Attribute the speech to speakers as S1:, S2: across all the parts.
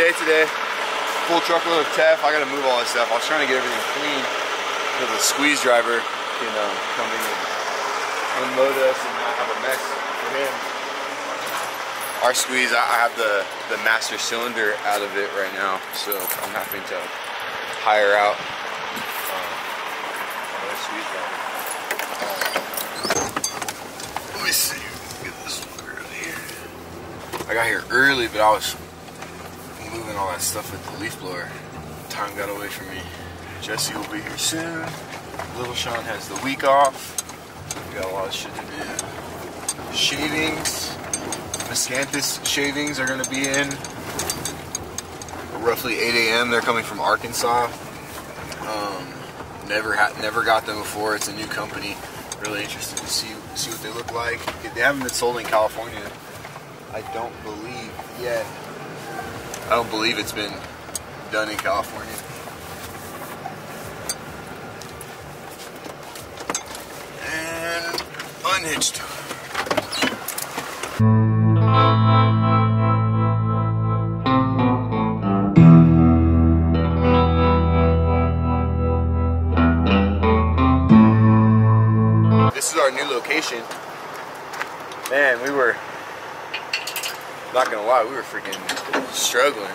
S1: day today. Full truckload of Tef. I gotta move all this stuff. I was trying to get everything clean so the squeeze driver can come in and unload us and not have a mess for him. Our squeeze, I have the master cylinder out of it right now, so I'm having to hire out another squeeze driver. Let me see. Get this one early here. I got here early, but I was moving all that stuff with the leaf blower. Time got away from me. Jesse will be here soon. Little Sean has the week off. We got a lot of shit to do. Shavings. Miscanthus shavings are gonna be in roughly 8 a.m. They're coming from Arkansas. Never got them before. It's a new company. Really interested to see what they look like. They haven't been sold in California, I don't believe yet. I don't believe it's been done in California. And unhitch time. This is our new location. Man, we were, not gonna lie, we were freaking struggling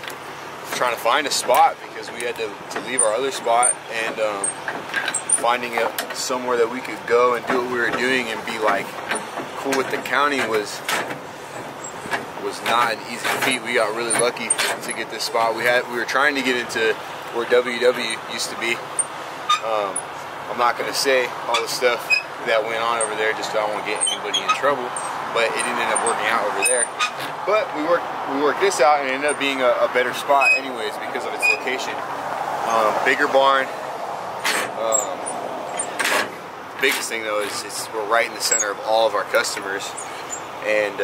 S1: trying to find a spot because we had to leave our other spot, and finding somewhere that we could go and do what we were doing and be like cool with the county was not an easy feat. We got really lucky to get this spot. We were trying to get into where WW used to be. I'm not gonna say all the stuff that went on over there just because I don't want to get anybody in trouble, but it didn't end up working out over there. But we worked this out, and it ended up being a better spot anyways because of its location. Bigger barn. Biggest thing though is we're right in the center of all of our customers, and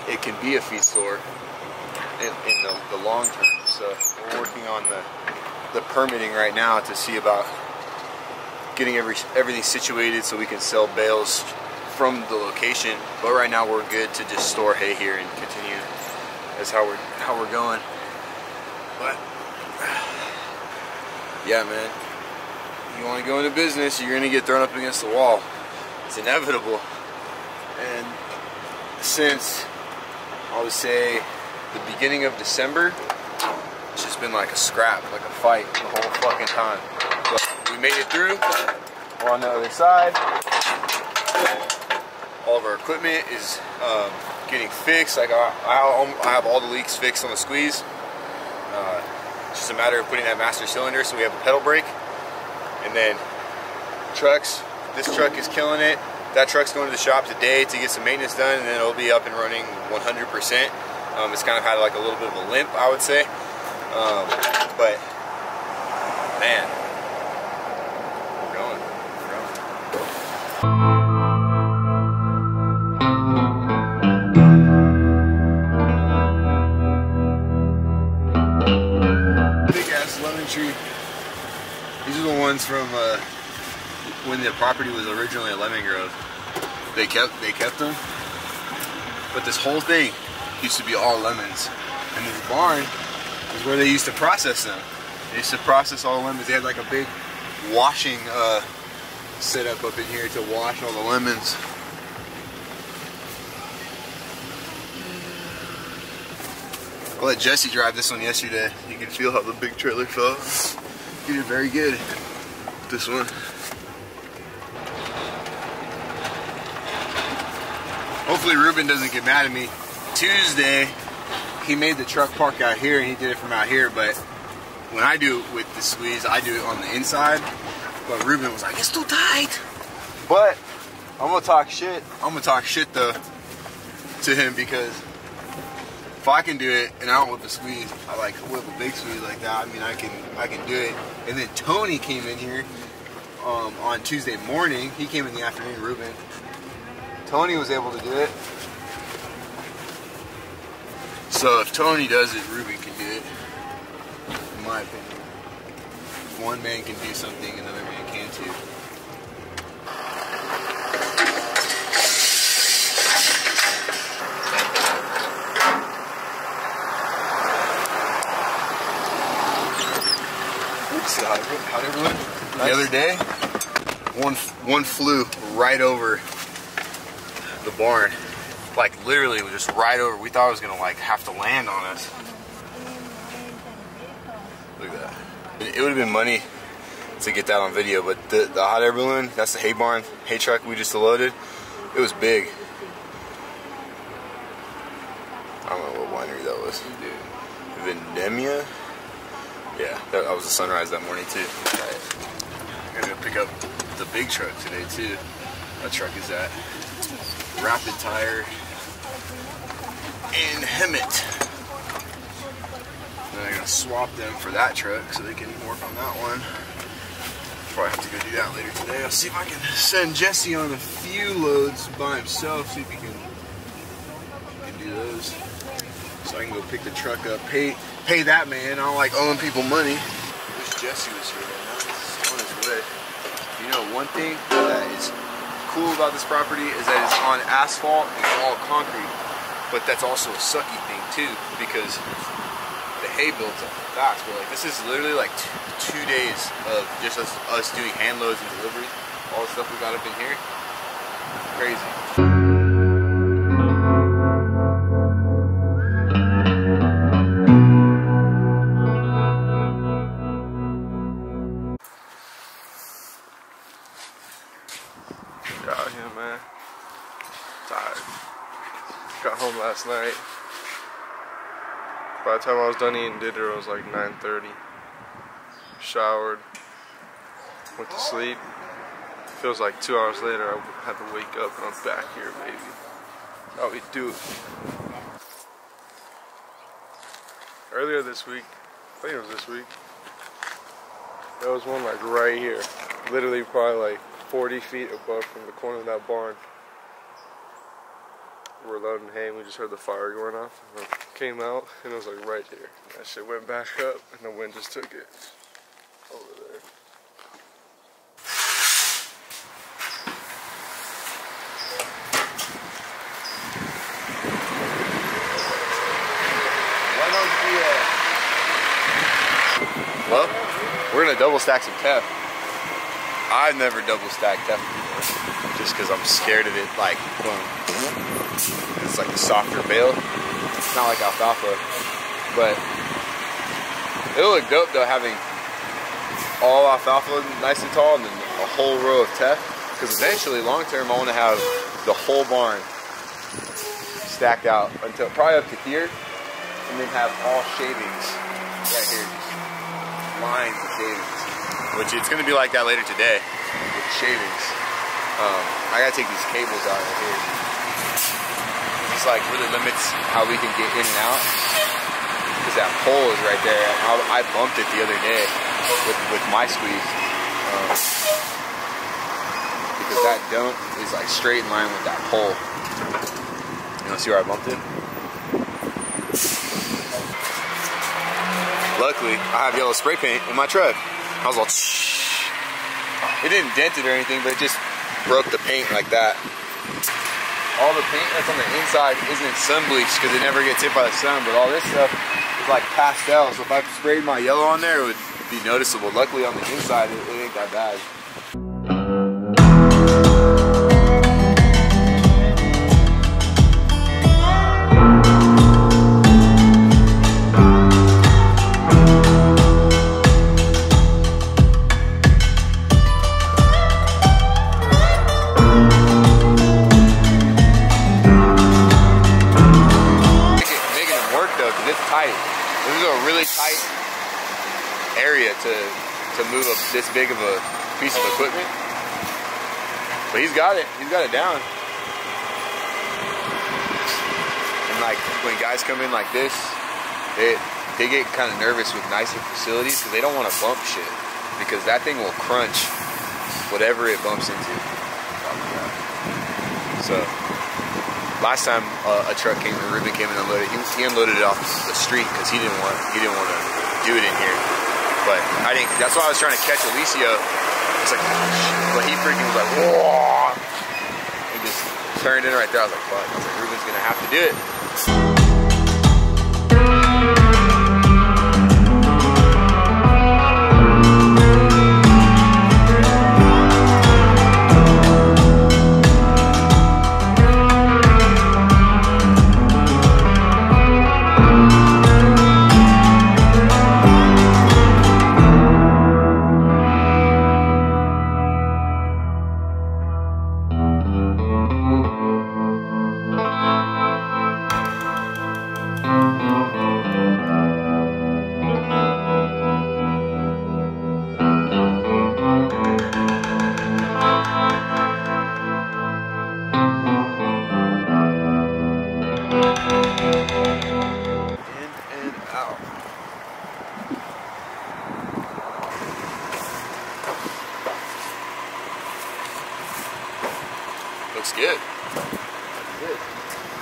S1: it can be a feed store in the long term. So we're working on the permitting right now to see about getting everything situated so we can sell bales from the location. But right now we're good to just store hay here and continue. That's how we're going. But yeah, man, you want to go into business, you're gonna get thrown up against the wall. It's inevitable. And since I would say the beginning of December, it's just been like a scrap, like a fight the whole fucking time. But we made it through. We're on the other side. All of our equipment is getting fixed. Like I have all the leaks fixed on the squeeze. It's just a matter of putting that master cylinder so we have a pedal brake. And then trucks, this truck is killing it. That truck's going to the shop today to get some maintenance done, and then it'll be up and running 100%. It's kind of had like a little bit of a limp, I would say. But man, we're going. Big ass lemon tree. These are the ones from when the property was originally a lemon grove. They kept them, but this whole thing used to be all lemons, and this barn is where they used to process them. They used to process all the lemons. They had like a big washing setup up in here to wash all the lemons. I let Jesse drive this one yesterday. You can feel how the big trailer felt. He did very good with this one. Hopefully Ruben doesn't get mad at me. Tuesday, he made the truck park out here, and he did it from out here, but when I do it with the squeeze, I do it on the inside. But Ruben was like, it's too tight. But I'm gonna talk shit. I'm gonna talk shit though to him, because if I can do it and I don't whip a squeeze, I like whip a big squeeze like that. I mean, I can do it. And then Tony came in here on Tuesday morning. He came in the afternoon, Ruben. Tony was able to do it. So if Tony does it, Ruben can do it, in my opinion. If one man can do something, another man can too. The other day, one flew right over the barn. Like literally just right over. We thought it was gonna like have to land on us. Look at that. It would have been money to get that on video, but the hot air balloon, that's the hay barn, hay truck we just loaded. It was big. I don't know what winery that was. Vendemia? Yeah, that was the sunrise that morning too. Right. I'm gonna go pick up the big truck today too. That truck is at Rapid Tire in Hemet. Then I'm gonna swap them for that truck so they can work on that one. Probably have to go do that later today. I'll see if I can send Jesse on a few loads by himself, see if he can do those. So I can go pick the truck up, pay that man. I don't like owing people money. I wish Jesse was here right now. He's on his way. You know, one thing that is cool about this property is that it's on asphalt and it's all concrete. But that's also a sucky thing too, because the hay builds up fast. But like, this is literally like 2 days of just us doing hand loads and deliveries. All the stuff we got up in here. Crazy.
S2: Out here, man. Tired. Got home last night. By the time I was done eating dinner, it was like 9:30. Showered. Went to sleep. Feels like 2 hours later I had to wake up and I'm back here, baby. How we do. Earlier this week, I think it was this week, there was one like right here. Literally probably like 40 feet above from the corner of that barn. We're loading hay and we just heard the fire going off. And I came out and it was like right here. That shit went back up and the wind just took it over there.
S1: Well, we're gonna double stack some teff. I've never double stacked teff before, just because I'm scared of it, like, it's like a softer bale. It's not like alfalfa, but it'll look dope though, having all alfalfa nice and tall and then a whole row of teff, because eventually, long term, I want to have the whole barn stacked out until probably up to here, and then have all shavings right here, just lines of shavings. Which it's going to be like that later today with shavings. I got to take these cables out of here. It's like really limits how we can get in and out, because that pole is right there. I bumped it the other day with my squeeze, because that dump is like straight in line with that pole. You want to see where I bumped it? Luckily, I have yellow spray paint in my truck. I was all, it didn't dent it or anything, but it just broke the paint like that. All the paint that's on the inside isn't sun bleached because it never gets hit by the sun, but all this stuff is like pastel, so if I sprayed my yellow on there, it would be noticeable. Luckily on the inside, it ain't that bad. To move this big of a piece of equipment, but he's got it down. And like when guys come in like this, they get kind of nervous with nicer facilities because they don't want to bump shit, because that thing will crunch whatever it bumps into. So last time a truck came and Ruben came and unloaded, he unloaded it off the street because he didn't want to do it in here. But I didn't. That's why I was trying to catch Alicio. It's like, but he freaking was like, whoa! He just turned in right there. I was like, fuck. I was like, Ruben's gonna have to do it. looks good.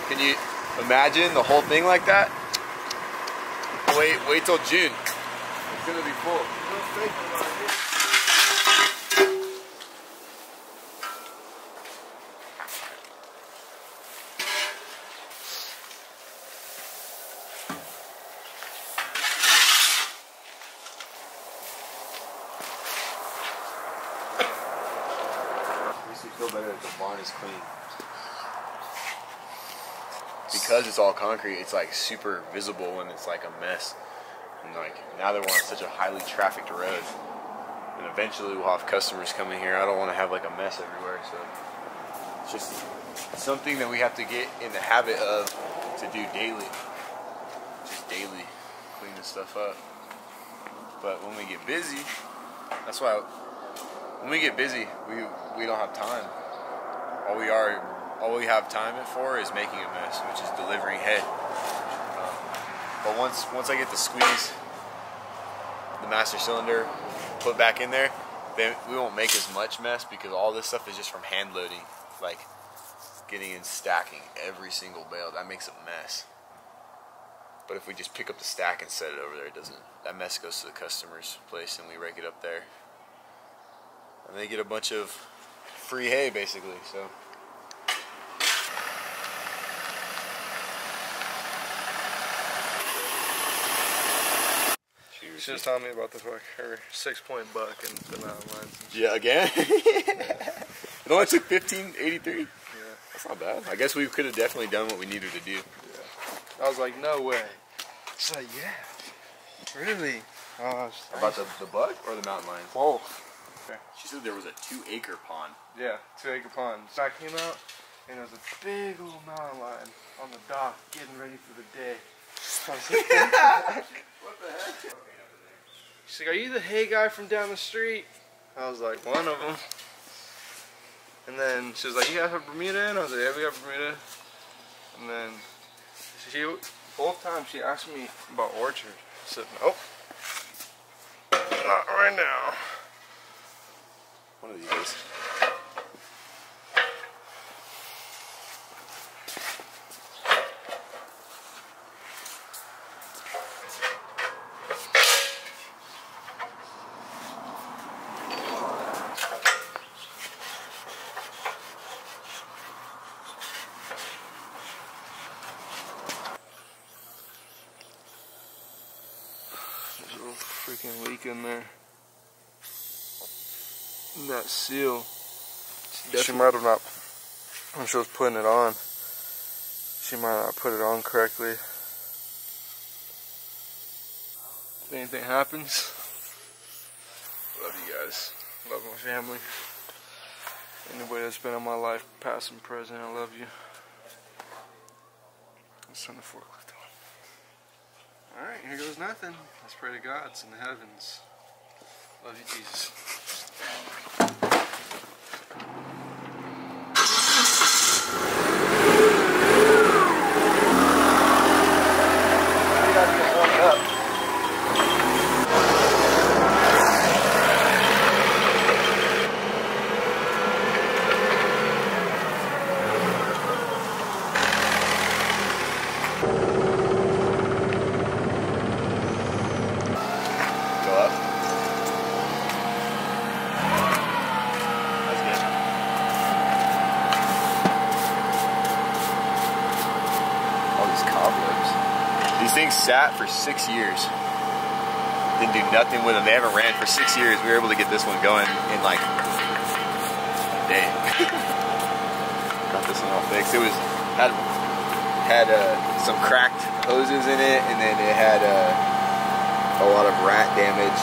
S1: Can you imagine the whole thing like that? Wait till June. It's gonna be full. Makes me feel better that the barn is clean. Because it's all concrete, it's like super visible when it's like a mess. And like now that we're on such a highly trafficked road, and eventually we'll have customers coming here. I don't want to have like a mess everywhere, so it's just something that we have to get in the habit of to do daily. Just daily, clean this stuff up. But when we get busy, that's why when we get busy, we don't have time. All we have time for is making a mess, which is delivering hay. But once I get the squeeze, the master cylinder put back in there, then we won't make as much mess because all this stuff is just from hand loading, like getting and stacking every single bale. That makes a mess. But if we just pick up the stack and set it over there, it doesn't. That mess goes to the customer's place and we rake it up there. And they get a bunch of free hay basically, so.
S2: She was telling me about her 6-point buck and the mountain lions.
S1: Yeah, again? It only took 1583.
S2: Yeah.
S1: That's not bad. I guess we could have definitely done what we needed to do.
S2: Yeah. I was like, no way. She's like, yeah. Really?
S1: About the buck or the mountain lions?
S2: Both.
S1: Okay. She said there was a 2-acre pond.
S2: Yeah, 2-acre pond. So I came out and there was a big old mountain lion on the dock getting ready for the day. I was like,
S1: what the heck?
S2: She's like, are you the hay guy from down the street? I was like, one of them. And then she was like, you guys have Bermuda in? I was like, yeah, we got Bermuda. And then both times she asked me about orchard. I said, nope. Not right now.
S1: One of these days.
S2: There's a little freaking leak in there. And that seal. She might have not, when she was putting it on, she might not put it on correctly. If anything happens, love you guys. Love my family. Anybody that's been in my life, past and present, I love you. Let's turn the forklift on. Alright, here goes nothing. Let's pray to God. It's in the heavens. Love you, Jesus.
S1: These things sat for 6 years. Didn't do nothing with them. They haven't ran for 6 years. We were able to get this one going in like a day. Got this one all fixed. It was had some cracked hoses in it, and then it had a lot of rat damage.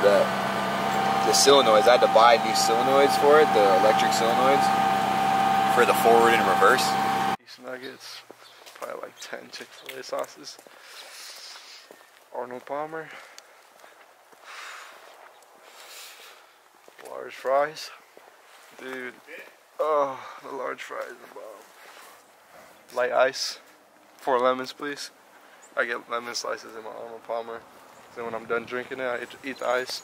S1: The solenoids, I had to buy new solenoids for it, the electric solenoids for the forward and reverse.
S2: These nuggets. Probably like 10 Chick-fil-A sauces. Arnold Palmer. Large fries. Dude. Oh, the large fries are bomb. Light ice. 4 lemons, please. I get lemon slices in my Arnold Palmer. Then when I'm done drinking it, I eat the ice.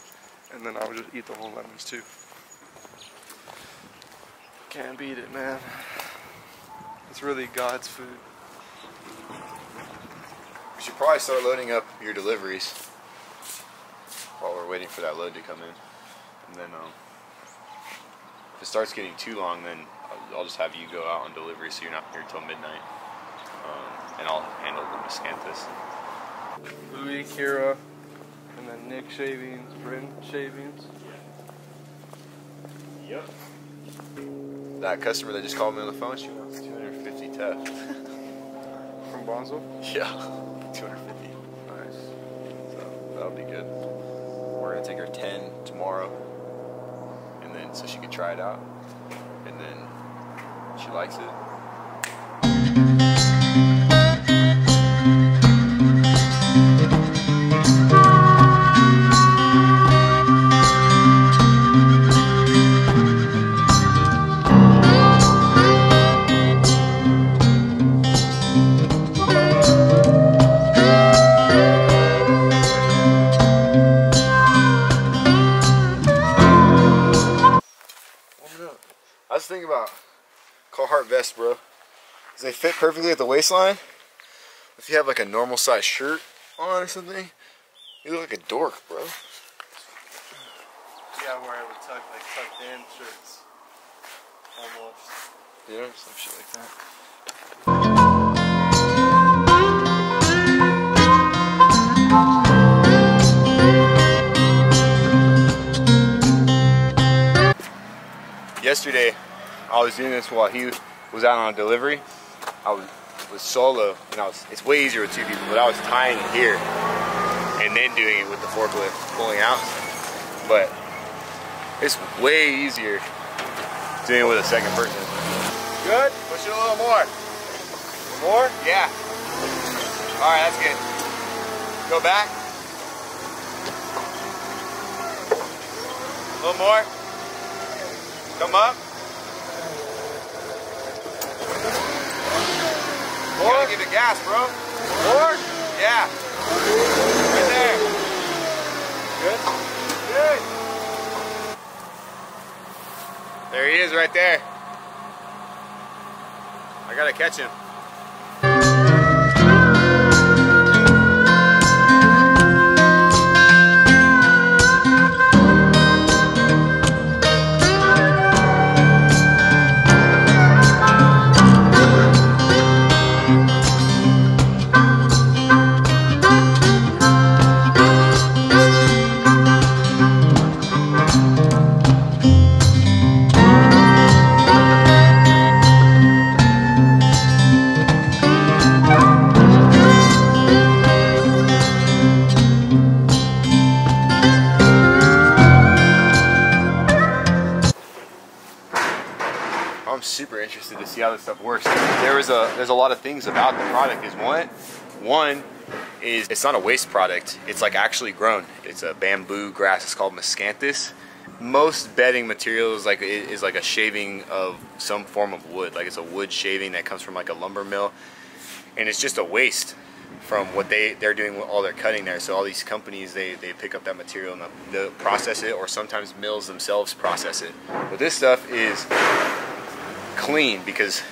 S2: And then I would just eat the whole lemons too. Can't beat it, man. It's really God's food.
S1: We should probably start loading up your deliveries while we're waiting for that load to come in. And then if it starts getting too long, then I'll just have you go out on delivery so you're not here till midnight. And I'll handle the Miscanthus.
S2: Louis, Kira, and then Nick Shavings, Bryn Shavings.
S1: Yep. That customer that just called me on the phone, she wants 250 TEF.
S2: From Bonzo?
S1: Yeah, 250.
S2: Nice.
S1: So that'll be good. We're gonna take her 10 tomorrow, and then so she can try it out, and then she likes it. I was thinking about Carhartt vest, bro. Because they fit perfectly at the waistline. If you have like a normal size shirt on or something, you look like a dork, bro.
S2: Yeah, where I would tuck, like tucked in shirts. Almost.
S1: Yeah, some shit like that. Yesterday, I was doing this while he was out on a delivery. I was solo, and it's way easier with two people, but I was tying it here and then doing it with the forklift, pulling out. But it's way easier doing it with a second person. Good? Push it a little more. More? Yeah. All right, that's good. Go back. A little more. Come up. More. You gotta give it gas, bro. More? Yeah. Right there. Good? Good. There he is right there. I gotta catch him. I'm super interested to see how this stuff works. There's a lot of things about the product. One is it's not a waste product. It's like actually grown. It's a bamboo grass. It's called Miscanthus. Most bedding material is like a shaving of some form of wood. Like it's a wood shaving that comes from like a lumber mill, and it's just a waste from what they're doing with all their cutting there. So all these companies they pick up that material and they'll process it, or sometimes mills themselves process it. But this stuff is clean because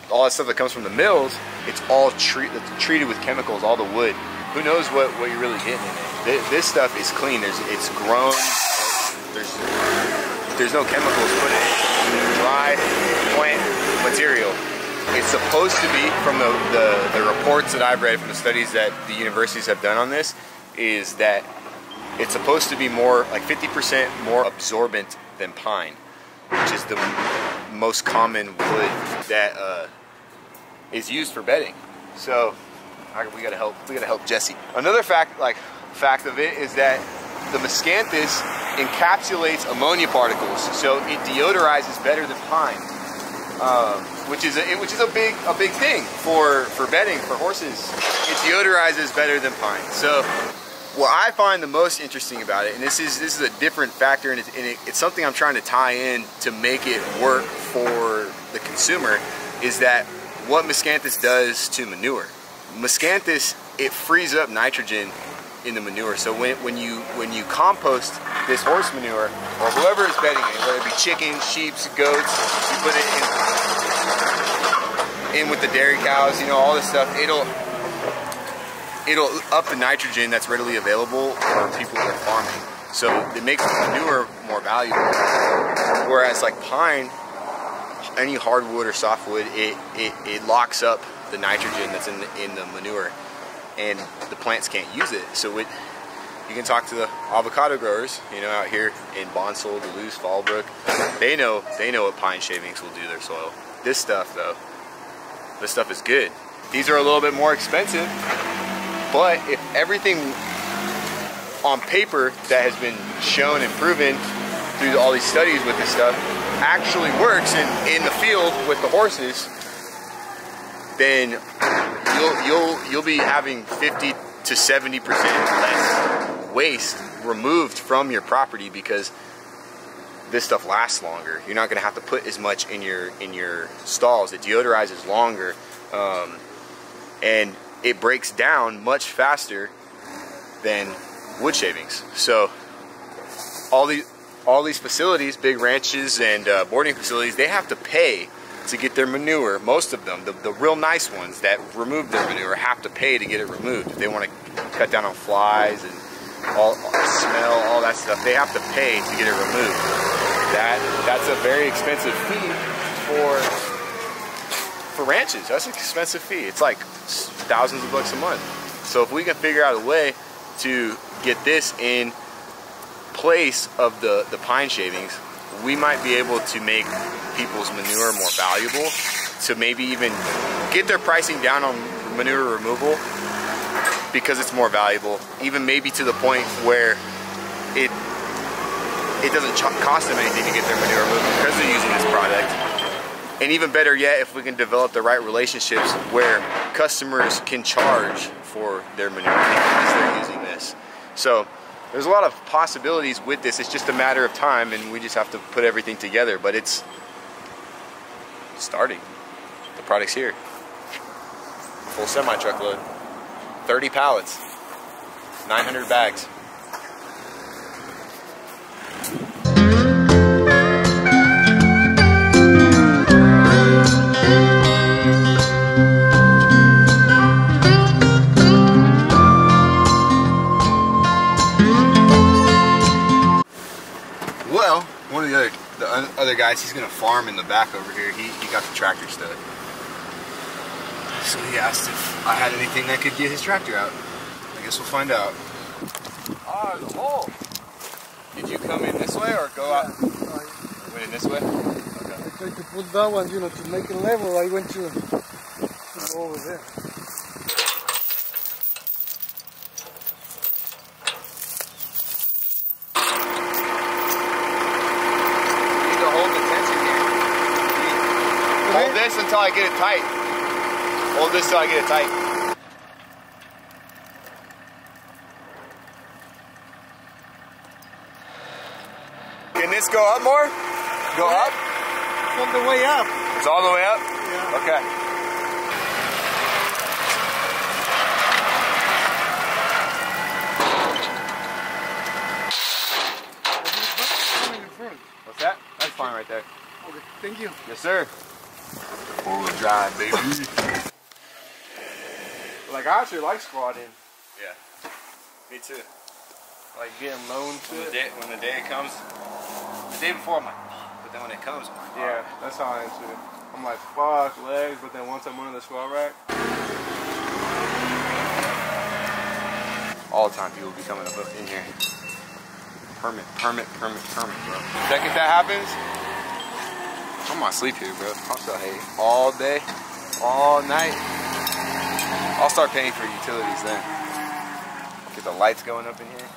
S1: all that stuff that comes from the mills, it's all treated with chemicals, all the wood. Who knows what you're really getting in it. This stuff is clean. It's grown. There's no chemicals put in it. Dry plant material. It's supposed to be, from the reports that I've read from the studies that the universities have done on this, is that it's supposed to be more, like 50% more absorbent than pine, which is the most common wood that is used for bedding. So we gotta help Jesse. Another fact of it is that the Miscanthus encapsulates ammonia particles, so it deodorizes better than pine, which is a big thing for bedding for horses. It deodorizes better than pine. So what I find the most interesting about it, and this is a different factor, and it's something I'm trying to tie in to make it work for the consumer, is that what Miscanthus does to manure. Miscanthus, it frees up nitrogen in the manure. So when you compost this horse manure, or whoever is bedding it, whether it be chickens, sheep, goats, you put it in with the dairy cows, you know, all this stuff, it'll up the nitrogen that's readily available for people who are farming. So it makes the manure more valuable. Whereas like pine, any hardwood or softwood, it locks up the nitrogen that's in the manure, and the plants can't use it. So you can talk to the avocado growers, you know, out here in Bonsall, Duluth, Fallbrook. They know what pine shavings will do to their soil. This stuff though, this stuff is good. These are a little bit more expensive, but if everything on paper that has been shown and proven through all these studies with this stuff actually works in the field with the horses, then you'll be having 50 to 70% less waste removed from your property, because this stuff lasts longer. You're not going to have to put as much in your stalls. It deodorizes longer, and it breaks down much faster than wood shavings. So all these facilities, big ranches and boarding facilities, they have to pay to get their manure. Most of them, the real nice ones that remove their manure, have to pay to get it removed. If they want to cut down on flies and all smell, all that stuff, they have to pay to get it removed. That's a very expensive fee for ranches. That's an expensive fee. It's like thousands of bucks a month. So if we can figure out a way to get this in place of the pine shavings, we might be able to make people's manure more valuable, to maybe even get their pricing down on manure removal, because it's more valuable, even maybe to the point where it doesn't cost them anything to get their manure removed because they're using this product. And even better yet, if we can develop the right relationships where customers can charge for their manure because they're using this. So there's a lot of possibilities with this. It's just a matter of time, and we just have to put everything together. But it's starting. The product's here. Full semi-truckload. 30 pallets. 900 bags. Well, one of the other guys, he's gonna farm in the back over here. He got the tractor stud. So he asked if I had anything that could get his tractor out. I guess we'll find out. Ah, there's a hole. Did you come in this way or go out? I went in this way? Okay.
S3: I tried to put that one, you know, to make it level. I went to go over there.
S1: Hold this until I get it tight. Hold this till I get it tight. Can this go up more? Go up?
S3: It's all the way up.
S1: It's all the way up?
S3: Yeah.
S1: Okay. What's that? That's fine right there.
S3: Okay, thank you.
S1: Yes, sir. Four-wheel drive, baby.
S2: Like, I actually like squatting.
S1: Yeah. Me too.
S2: Like getting loaned to it.
S1: When the day comes, the day before I'm like, but then when it comes, I'm like,
S2: Yeah, that's how I am too. I'm like, fuck, legs, but then once I'm under the squat rack.
S1: all the time people be coming up in here. Permit, bro. The second that happens, I'm gonna sleep here, bro. I'll sell hay all day, all night. I'll start paying for utilities then. Get the lights going up in here.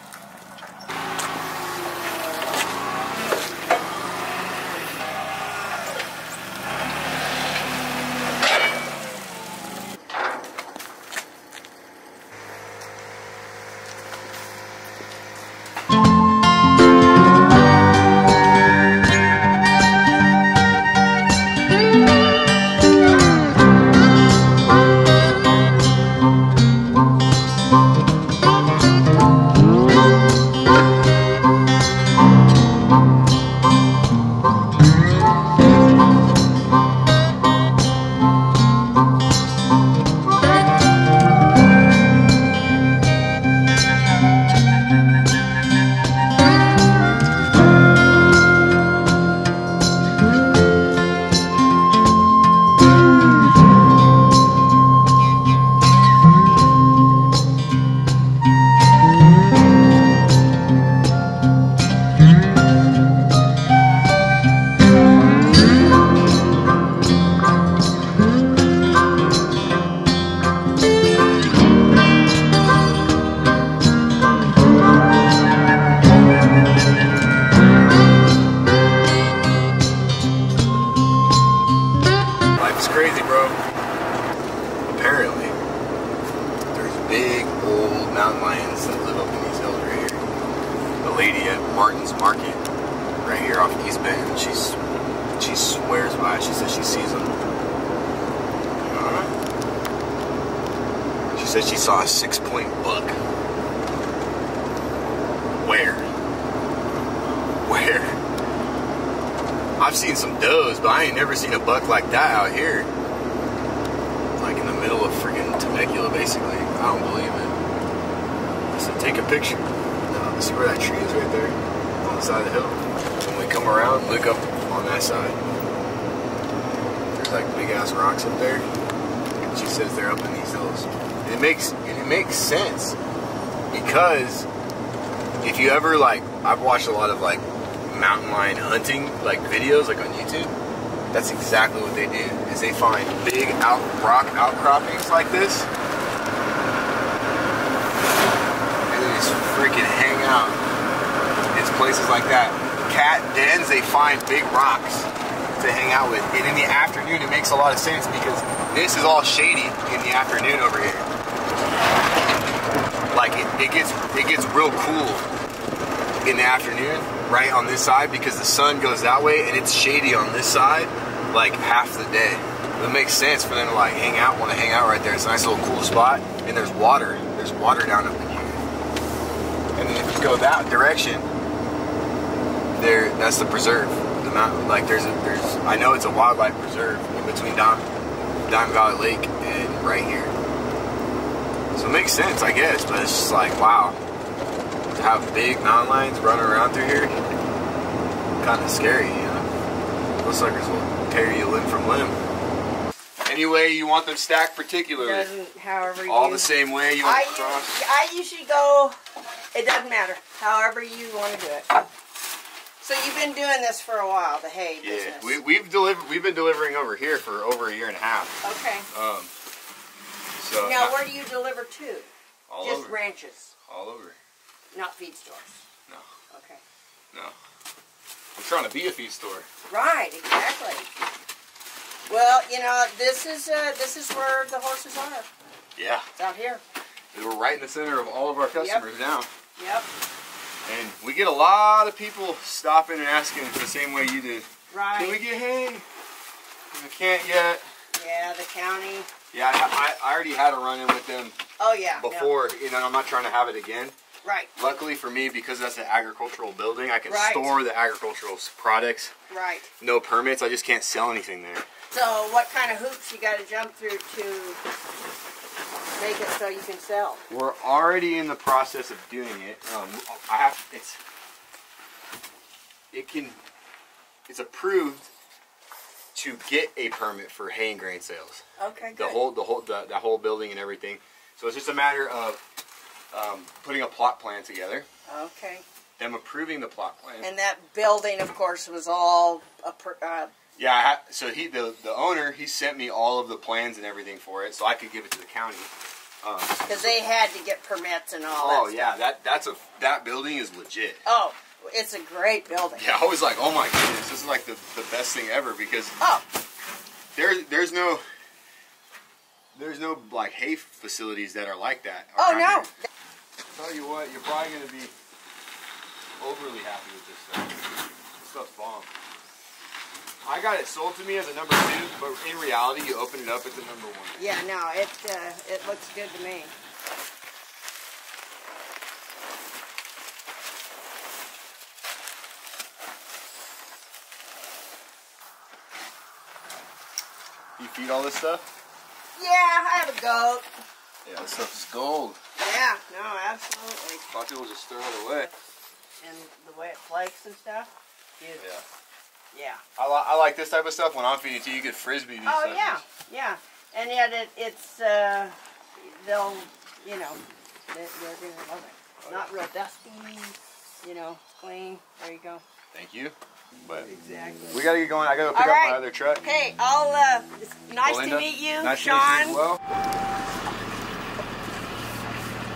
S1: Martin's Market right here off East Bend. She swears by it. She says she sees them. She said she saw a 6-point buck. Where? I've seen some does, but I ain't never seen a buck like that out here. Like in the middle of freaking Temecula, basically. I don't believe it. I said, take a picture. No, see where that tree is right there? On the side of the hill. When we come around, look up on that side. There's like big ass rocks up there. She says they're up in these hills. And it makes sense, because if you ever, like, I've watched a lot of like mountain lion hunting like videos like on YouTube. That's exactly what they do, is they find big rock outcroppings like this, and they just freaking hang out. It's places like that. Cat dens, they find big rocks to hang out with. And in the afternoon, it makes a lot of sense, because this is all shady in the afternoon over here. Like it gets real cool in the afternoon right on this side, because the sun goes that way and it's shady on this side like half the day. It makes sense for them to like want to hang out right there. It's a nice little cool spot, and there's water down up in here. And then if you go that direction, that's the preserve. The mountain, like I know it's a wildlife preserve in between Diamond Valley Lake and right here. So it makes sense, I guess, but it's just like, wow. To have big mountain lions running around through here, kind of scary, you know. Those suckers will tear you limb from limb. Any way you want them stacked, particularly.
S4: However you...
S1: All the same way you want them crossed?
S4: I usually go, it doesn't matter, however you want to do it. So you've been doing this for a while, the hay business.
S1: Yeah, we've been delivering over here for over a year and a half.
S4: Okay.
S1: So
S4: now, where do you deliver to?
S1: All
S4: Just
S1: over.
S4: ranches?
S1: All over.
S4: Not feed stores?
S1: No.
S4: Okay.
S1: No. I'm trying to be a feed store.
S4: Right, exactly. Well, you know, this is where the horses are.
S1: Yeah.
S4: It's out here.
S1: We're right in the center of all of our customers now.
S4: Yep.
S1: And we get a lot of people stopping and asking the same way you did.
S4: Right.
S1: Can we get hay? I can't yet.
S4: Yeah, the county.
S1: Yeah, I already had a run-in with them
S4: Oh, yeah.
S1: before. You know, I'm not trying to have it again.
S4: Right.
S1: Luckily for me, because that's an agricultural building, I can
S4: Right.
S1: store the agricultural products.
S4: Right.
S1: No permits. I just can't sell anything there.
S4: So what kind of hoops you got to jump through to make it so you can sell?
S1: We're already in the process of doing it. It's approved to get a permit for hay and grain sales.
S4: Okay, good.
S1: The whole building and everything. So it's just a matter of putting a plot plan together.
S4: Okay.
S1: Them approving the plot plan.
S4: And that building, of course, was all
S1: yeah. So the owner, he sent me all of the plans and everything for it, so I could give it to the county.
S4: because they had to get permits and all
S1: Oh
S4: that
S1: yeah,
S4: stuff.
S1: that building is legit.
S4: Oh, it's a great building.
S1: Yeah, I was like, oh my goodness, this is like the best thing ever, because there's no like hay facilities that are like that.
S4: Oh no.
S1: Here. Tell you what, you're probably gonna be overly happy with this stuff. This stuff's bomb. I got it sold to me as a number 2, but in reality, you open it up, it's a number 1.
S4: Yeah, no, it looks good to me.
S1: You feed all this stuff?
S4: Yeah, I have a goat.
S1: Yeah, this stuff is gold.
S4: Yeah, no, absolutely.
S1: A lot of people just throw it away.
S4: And the way it flakes and stuff. Beautiful.
S1: Yeah.
S4: Yeah.
S1: I like this type of stuff. When I'm feeding to you, get frisbee these
S4: Oh
S1: suckers.
S4: yeah. And yet it's they'll, you know, they're gonna love it. Not real dusty, you know, clean. There you go.
S1: Thank you. But
S4: Exactly.
S1: we gotta get going. I gotta pick
S4: All
S1: up
S4: right.
S1: my other truck.
S4: Okay, it's nice
S1: Belinda,
S4: to meet you,
S1: nice
S4: Sean.
S1: to meet you as well.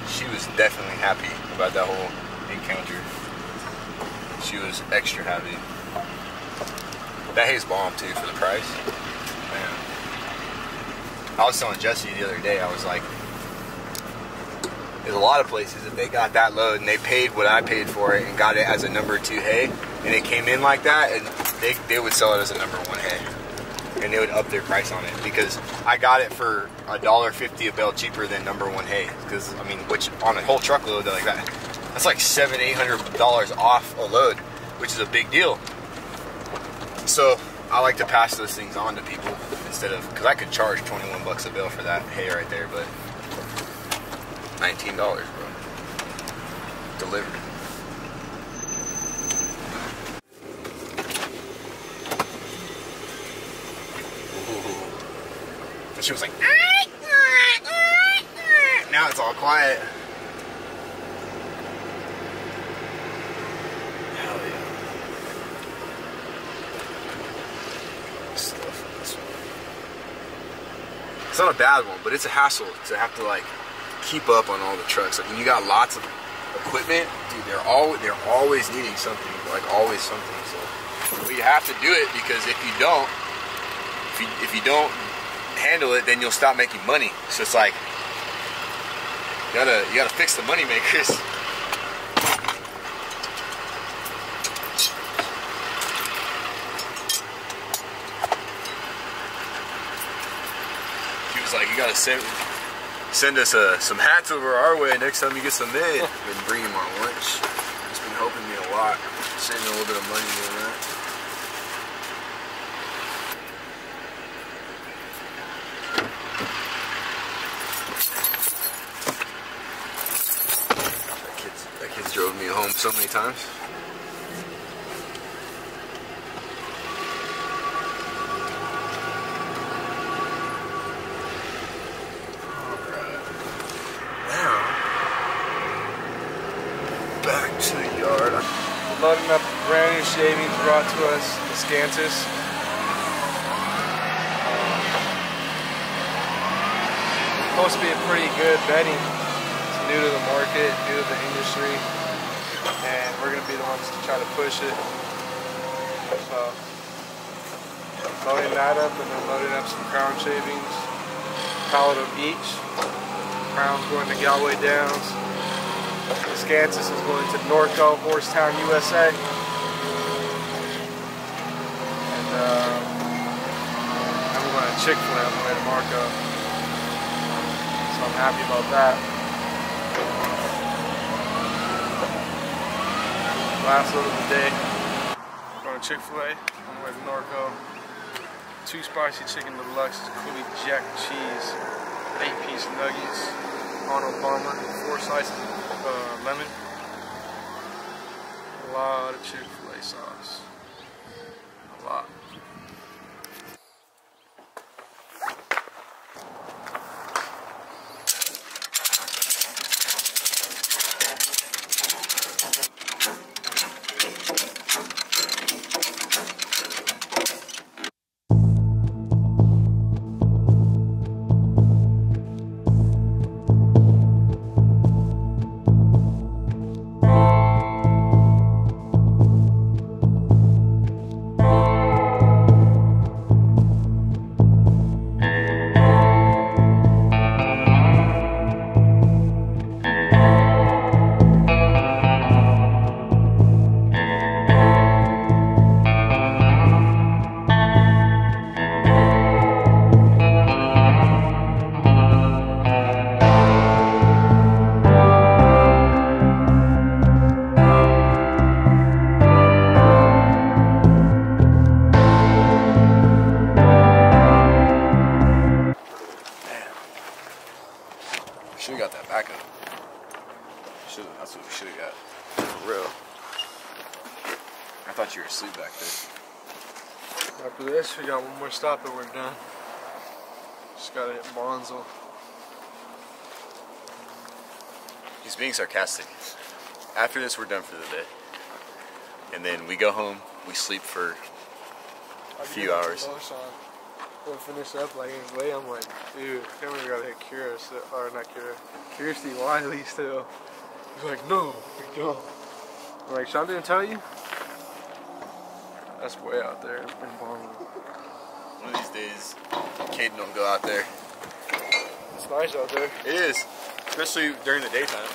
S1: She was definitely happy about that whole encounter. She was extra happy. That hay's bomb too for the price. Man. I was telling Jesse the other day, I was like, is a lot of places, if they got that load and they paid what I paid for it and got it as a number 2 hay, and it came in like that, and they would sell it as a number 1 hay. And they would up their price on it because I got it for $1.50 a bale cheaper than number 1 hay. Because I mean, which on a whole truckload like that, that's like $700-800 off a load, which is a big deal. So I like to pass those things on to people instead of, because I could charge 21 bucks a bale for that hay right there, but $19, bro. Delivered. She was like, now it's all quiet. Hell yeah. Stuff in this one. It's not a bad one, but it's a hassle to have to like keep up on all the trucks. Like when you got lots of equipment, dude, they're always needing something, like always something. So we have to do it because if you don't handle it, then you'll stop making money. So it's like you gotta fix the money makers. He was like, you gotta send us some hats over our way next time you get some made. I've been bringing my lunch. It's been helping me a lot, saving a little bit of money doing that. Drove me home so many times. Alright. Now, back to the yard.
S2: We're loading up brand new shavings brought to us in Scantus. Supposed to be a pretty good bedding. It's new to the market, new to the industry. And we're going to be the ones to try to push it. So, loading that up and then loading up some crown shavings. Pallet of each. Crown's going to Galway Downs. The Scantus is going to Norco, Horsetown, USA. And I'm going to Chick-fil-A on the way to Marco. So I'm happy about that. Last load of the day. Going to Chick-fil-A on the way to Norco. 2 spicy chicken deluxe, Cooley Jack cheese, 8-piece nuggets, Arnold Palmer, 4 slices of lemon. A lot of Chick-fil-A sauce. A lot.
S1: Should've got that backup. That's what we should've got. For real. I thought you were asleep back there.
S2: After this, we got one more stop and we're done. Just gotta hit Bonzel.
S1: He's being sarcastic. After this, we're done for the day. And then we go home, we sleep for a few hours.
S2: We'll finish up like anyway. I'm like, dude, then we gotta hit Kirstie Wiley still. He's like, no, we don't. I'm like, Sean didn't tell you? That's way out there in Bonzel.
S1: One of these days, Caden don't go out there.
S2: It's nice out there.
S1: It is. especially during the daytime.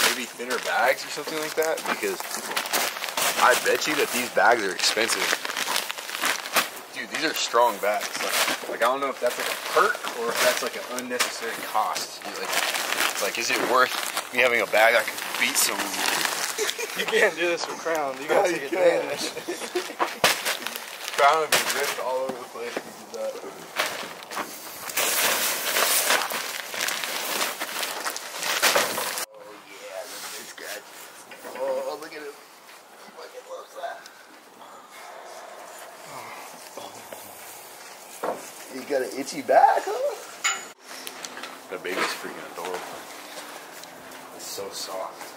S1: Maybe thinner bags or something like that, because I bet you that these bags are expensive. Dude, these are strong bags. Like I don't know if that's like a perk or if that's like an unnecessary cost. It's like, is it worth me having a bag I can beat someone with?
S3: You can't do this with Crown. You gotta take advantage.
S1: Crown would be ripped all over the place if you did that. Oh, look at him. Fucking loves that. You got an itchy back, huh? The baby's freaking adorable. It's so soft.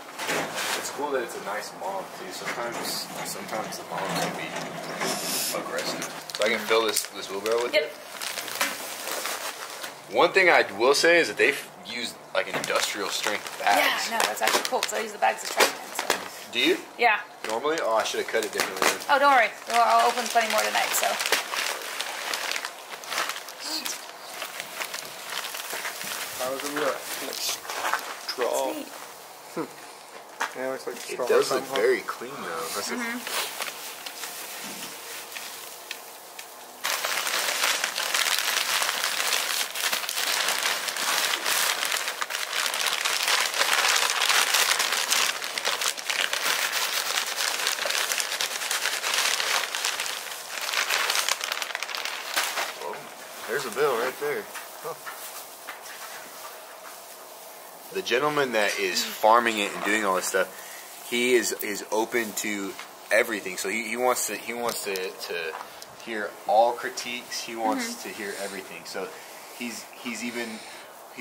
S1: It's cool that it's a nice mom too. Sometimes the mom can be aggressive. So I can fill this wheelbarrow with it. One thing I will say is that they've used like industrial strength bags.
S5: Yeah, no, that's actually cool because I use the bags of train. So.
S1: Do you?
S5: Yeah.
S1: Normally? Oh, I should have cut it differently then.
S5: Oh, don't worry. I'll open plenty more tonight, so.
S3: How does it look? Like straw.
S5: Sweet.
S3: Yeah, it looks like straw.
S1: It does look very clean though. That's there's a bill right there. Huh. The gentleman that is farming it and doing all this stuff, he is open to everything. So he wants to hear all critiques. He wants to hear everything. So he's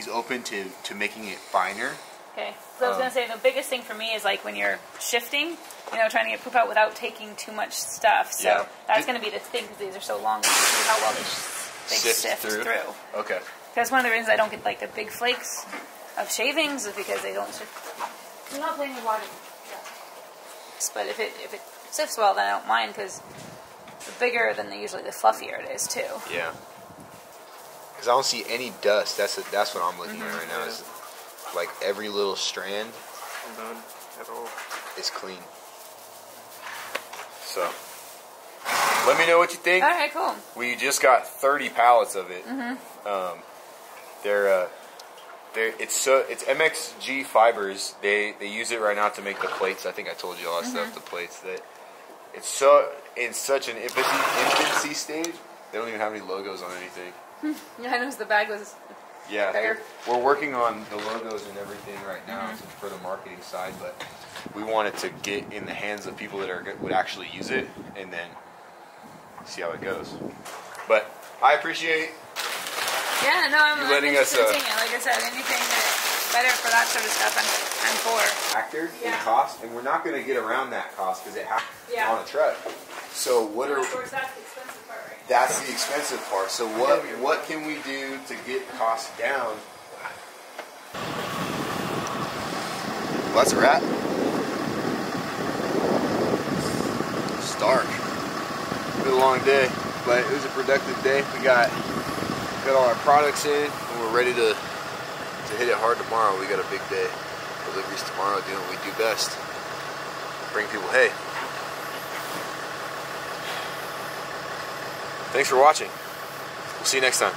S1: open to making it finer.
S5: Okay. So I was going to say the biggest thing for me is like when you're shifting, trying to get poop out without taking too much stuff. So that's going to be the thing because these are so long. To see how well they sift through.
S1: Okay.
S5: Because one of the reasons I don't get like the big flakes of shavings is because they don't sift. I'm not playing with water. But if it sifts well, then I don't mind because the bigger, then usually the fluffier it is too.
S1: Yeah. Because I don't see any dust. That's what I'm looking at right now. Is like every little strand.
S3: None at all.
S1: Is clean. So. Let me know what you think.
S5: All right, cool.
S1: We just got 30 pallets of it. It's MXG fibers. They use it right now to make the plates. I think I told you all that stuff. The plates that it's so in such an infancy stage. They don't even have any logos on anything.
S5: Yeah, I noticed the bag was.
S1: Yeah, we're working on the logos and everything right now for the marketing side, but we wanted to get in the hands of people that would actually use it, and then see how it goes. But I appreciate
S5: I'm
S1: letting us
S5: like I said, anything that's better for that sort of stuff I'm for.
S1: factor in cost, and we're not going to get around that cost because it happens on a truck. So what are
S5: Of course, that's the expensive part, right?
S1: that's the expensive part. So what can we do to get costs down? Well, that's a wrap. It's dark. It's been a long day, but it was a productive day. We got all our products in, and we're ready to hit it hard tomorrow. We got a big day. Deliveries tomorrow, doing what we do best. Bring people hay. Thanks for watching. We'll see you next time.